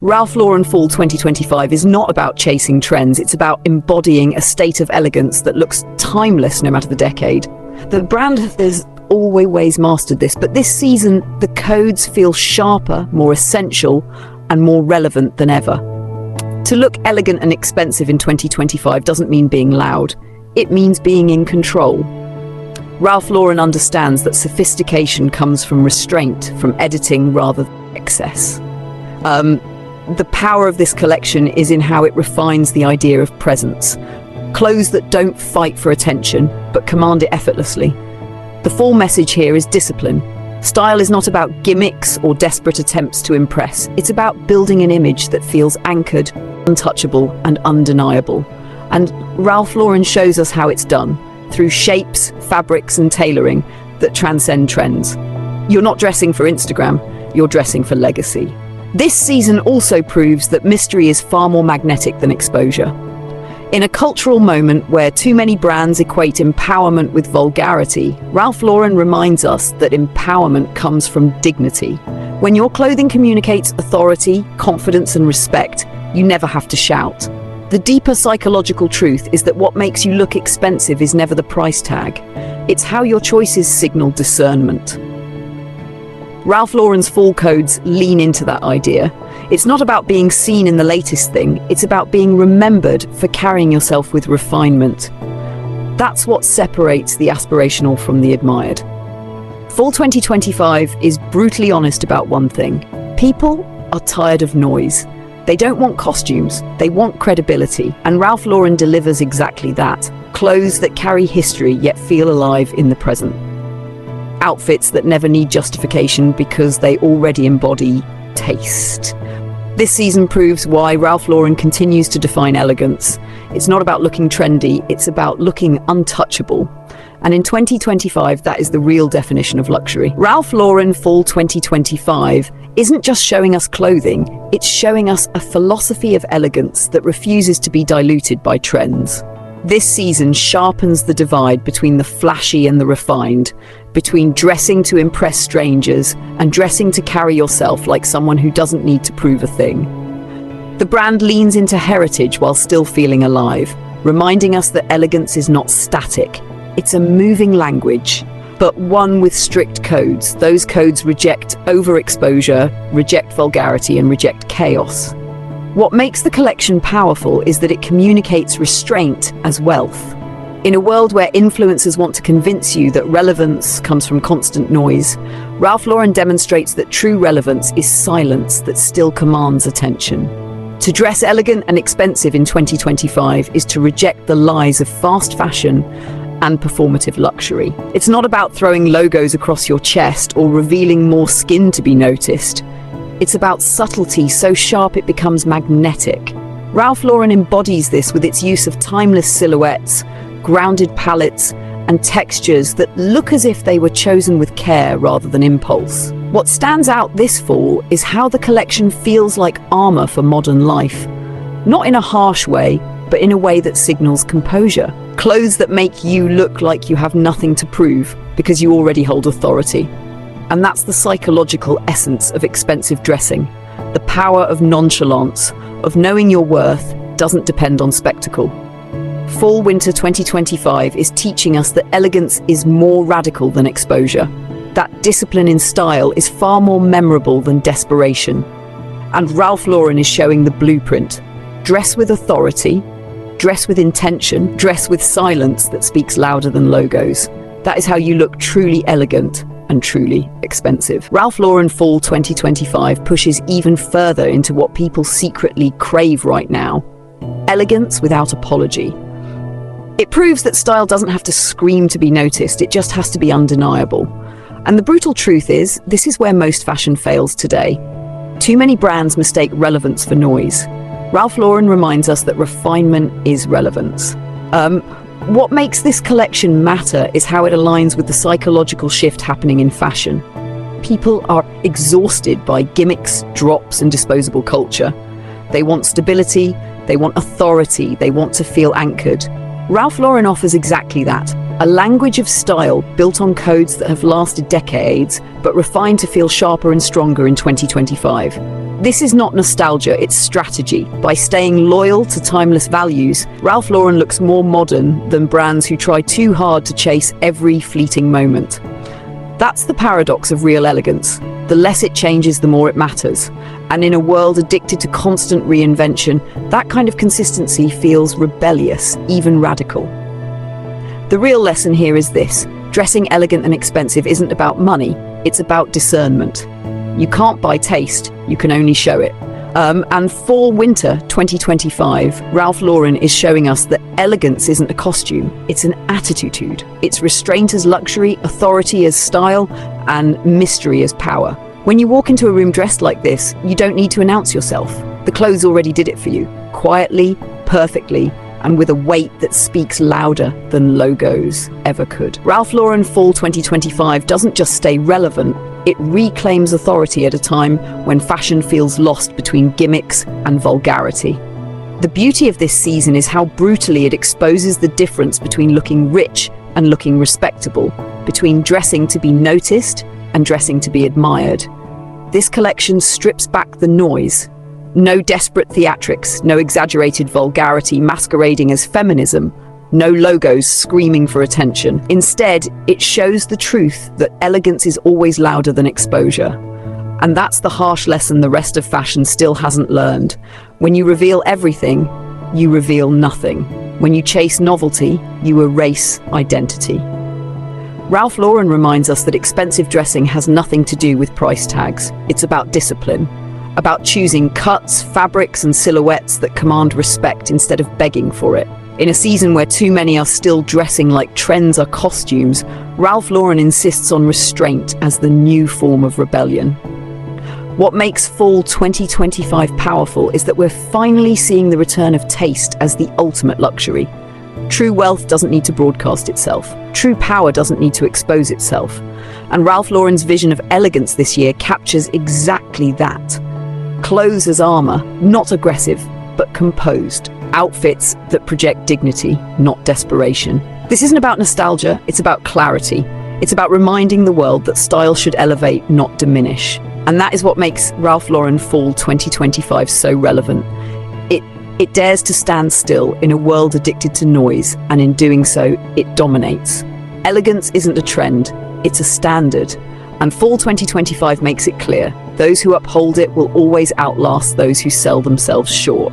Ralph Lauren Fall 2025 is not about chasing trends, it's about embodying a state of elegance that looks timeless no matter the decade. The brand has always mastered this, but this season the codes feel sharper, more essential, and more relevant than ever. To look elegant and expensive in 2025 doesn't mean being loud, it means being in control. Ralph Lauren understands that sophistication comes from restraint, from editing rather than excess. The power of this collection is in how it refines the idea of presence. Clothes that don't fight for attention, but command it effortlessly. The fall message here is discipline. Style is not about gimmicks or desperate attempts to impress. It's about building an image that feels anchored, untouchable, and undeniable. And Ralph Lauren shows us how it's done, through shapes, fabrics, and tailoring that transcend trends. You're not dressing for Instagram, you're dressing for legacy. This season also proves that mystery is far more magnetic than exposure. In a cultural moment where too many brands equate empowerment with vulgarity, Ralph Lauren reminds us that empowerment comes from dignity. When your clothing communicates authority, confidence, and respect, you never have to shout. The deeper psychological truth is that what makes you look expensive is never the price tag. It's how your choices signal discernment. Ralph Lauren's fall codes lean into that idea. It's not about being seen in the latest thing, it's about being remembered for carrying yourself with refinement. That's what separates the aspirational from the admired. Fall 2025 is brutally honest about one thing. People are tired of noise. They don't want costumes, they want credibility, and Ralph Lauren delivers exactly that. Clothes that carry history yet feel alive in the present. Outfits that never need justification because they already embody taste. This season proves why Ralph Lauren continues to define elegance. It's not about looking trendy, it's about looking untouchable. And in 2025, that is the real definition of luxury. Ralph Lauren Fall 2025 isn't just showing us clothing, it's showing us a philosophy of elegance that refuses to be diluted by trends. This season sharpens the divide between the flashy and the refined, between dressing to impress strangers and dressing to carry yourself like someone who doesn't need to prove a thing. The brand leans into heritage while still feeling alive, reminding us that elegance is not static. It's a moving language, but one with strict codes. Those codes reject overexposure, reject vulgarity, and reject chaos. What makes the collection powerful is that it communicates restraint as wealth. In a world where influencers want to convince you that relevance comes from constant noise, Ralph Lauren demonstrates that true relevance is silence that still commands attention. To dress elegant and expensive in 2025 is to reject the lies of fast fashion and performative luxury. It's not about throwing logos across your chest or revealing more skin to be noticed. It's about subtlety so sharp it becomes magnetic. Ralph Lauren embodies this with its use of timeless silhouettes, grounded palettes, and textures that look as if they were chosen with care rather than impulse. What stands out this fall is how the collection feels like armor for modern life. Not in a harsh way, but in a way that signals composure. Clothes that make you look like you have nothing to prove because you already hold authority. And that's the psychological essence of expensive dressing. The power of nonchalance, of knowing your worth, doesn't depend on spectacle. Fall/Winter 2025 is teaching us that elegance is more radical than exposure. That discipline in style is far more memorable than desperation. And Ralph Lauren is showing the blueprint. Dress with authority, dress with intention, dress with silence that speaks louder than logos. That is how you look truly elegant and truly expensive. Ralph Lauren Fall 2025 pushes even further into what people secretly crave right now: elegance without apology. It proves that style doesn't have to scream to be noticed, it just has to be undeniable. And the brutal truth is, this is where most fashion fails today. Too many brands mistake relevance for noise. Ralph Lauren reminds us that refinement is relevance. What makes this collection matter is how it aligns with the psychological shift happening in fashion. People are exhausted by gimmicks, drops, and disposable culture. They want stability, they want authority, they want to feel anchored. Ralph Lauren offers exactly that, a language of style built on codes that have lasted decades, but refined to feel sharper and stronger in 2025. This is not nostalgia, it's strategy. By staying loyal to timeless values, Ralph Lauren looks more modern than brands who try too hard to chase every fleeting moment. That's the paradox of real elegance. The less it changes, the more it matters. And in a world addicted to constant reinvention, that kind of consistency feels rebellious, even radical. The real lesson here is this: dressing elegant and expensive isn't about money, it's about discernment. You can't buy taste, you can only show it. And fall-winter 2025, Ralph Lauren is showing us that elegance isn't a costume, it's an attitude. It's restraint as luxury, authority as style, and mystery as power. When you walk into a room dressed like this, you don't need to announce yourself. The clothes already did it for you, quietly, perfectly, and with a weight that speaks louder than logos ever could. Ralph Lauren Fall 2025 doesn't just stay relevant, it reclaims authority at a time when fashion feels lost between gimmicks and vulgarity. The beauty of this season is how brutally it exposes the difference between looking rich and looking respectable, between dressing to be noticed and dressing to be admired. This collection strips back the noise. No desperate theatrics, no exaggerated vulgarity masquerading as feminism, no logos screaming for attention. Instead, it shows the truth that elegance is always louder than exposure. And that's the harsh lesson the rest of fashion still hasn't learned. When you reveal everything, you reveal nothing. When you chase novelty, you erase identity. Ralph Lauren reminds us that expensive dressing has nothing to do with price tags. It's about discipline, about choosing cuts, fabrics, and silhouettes that command respect instead of begging for it. In a season where too many are still dressing like trends are costumes, Ralph Lauren insists on restraint as the new form of rebellion. What makes Fall 2025 powerful is that we're finally seeing the return of taste as the ultimate luxury. True wealth doesn't need to broadcast itself. True power doesn't need to expose itself. And Ralph Lauren's vision of elegance this year captures exactly that. Clothes as armor, not aggressive, but composed. Outfits that project dignity, not desperation. This isn't about nostalgia, it's about clarity. It's about reminding the world that style should elevate, not diminish. And that is what makes Ralph Lauren Fall 2025 so relevant. It dares to stand still in a world addicted to noise, and in doing so, it dominates. Elegance isn't a trend, it's a standard. And Fall 2025 makes it clear, those who uphold it will always outlast those who sell themselves short.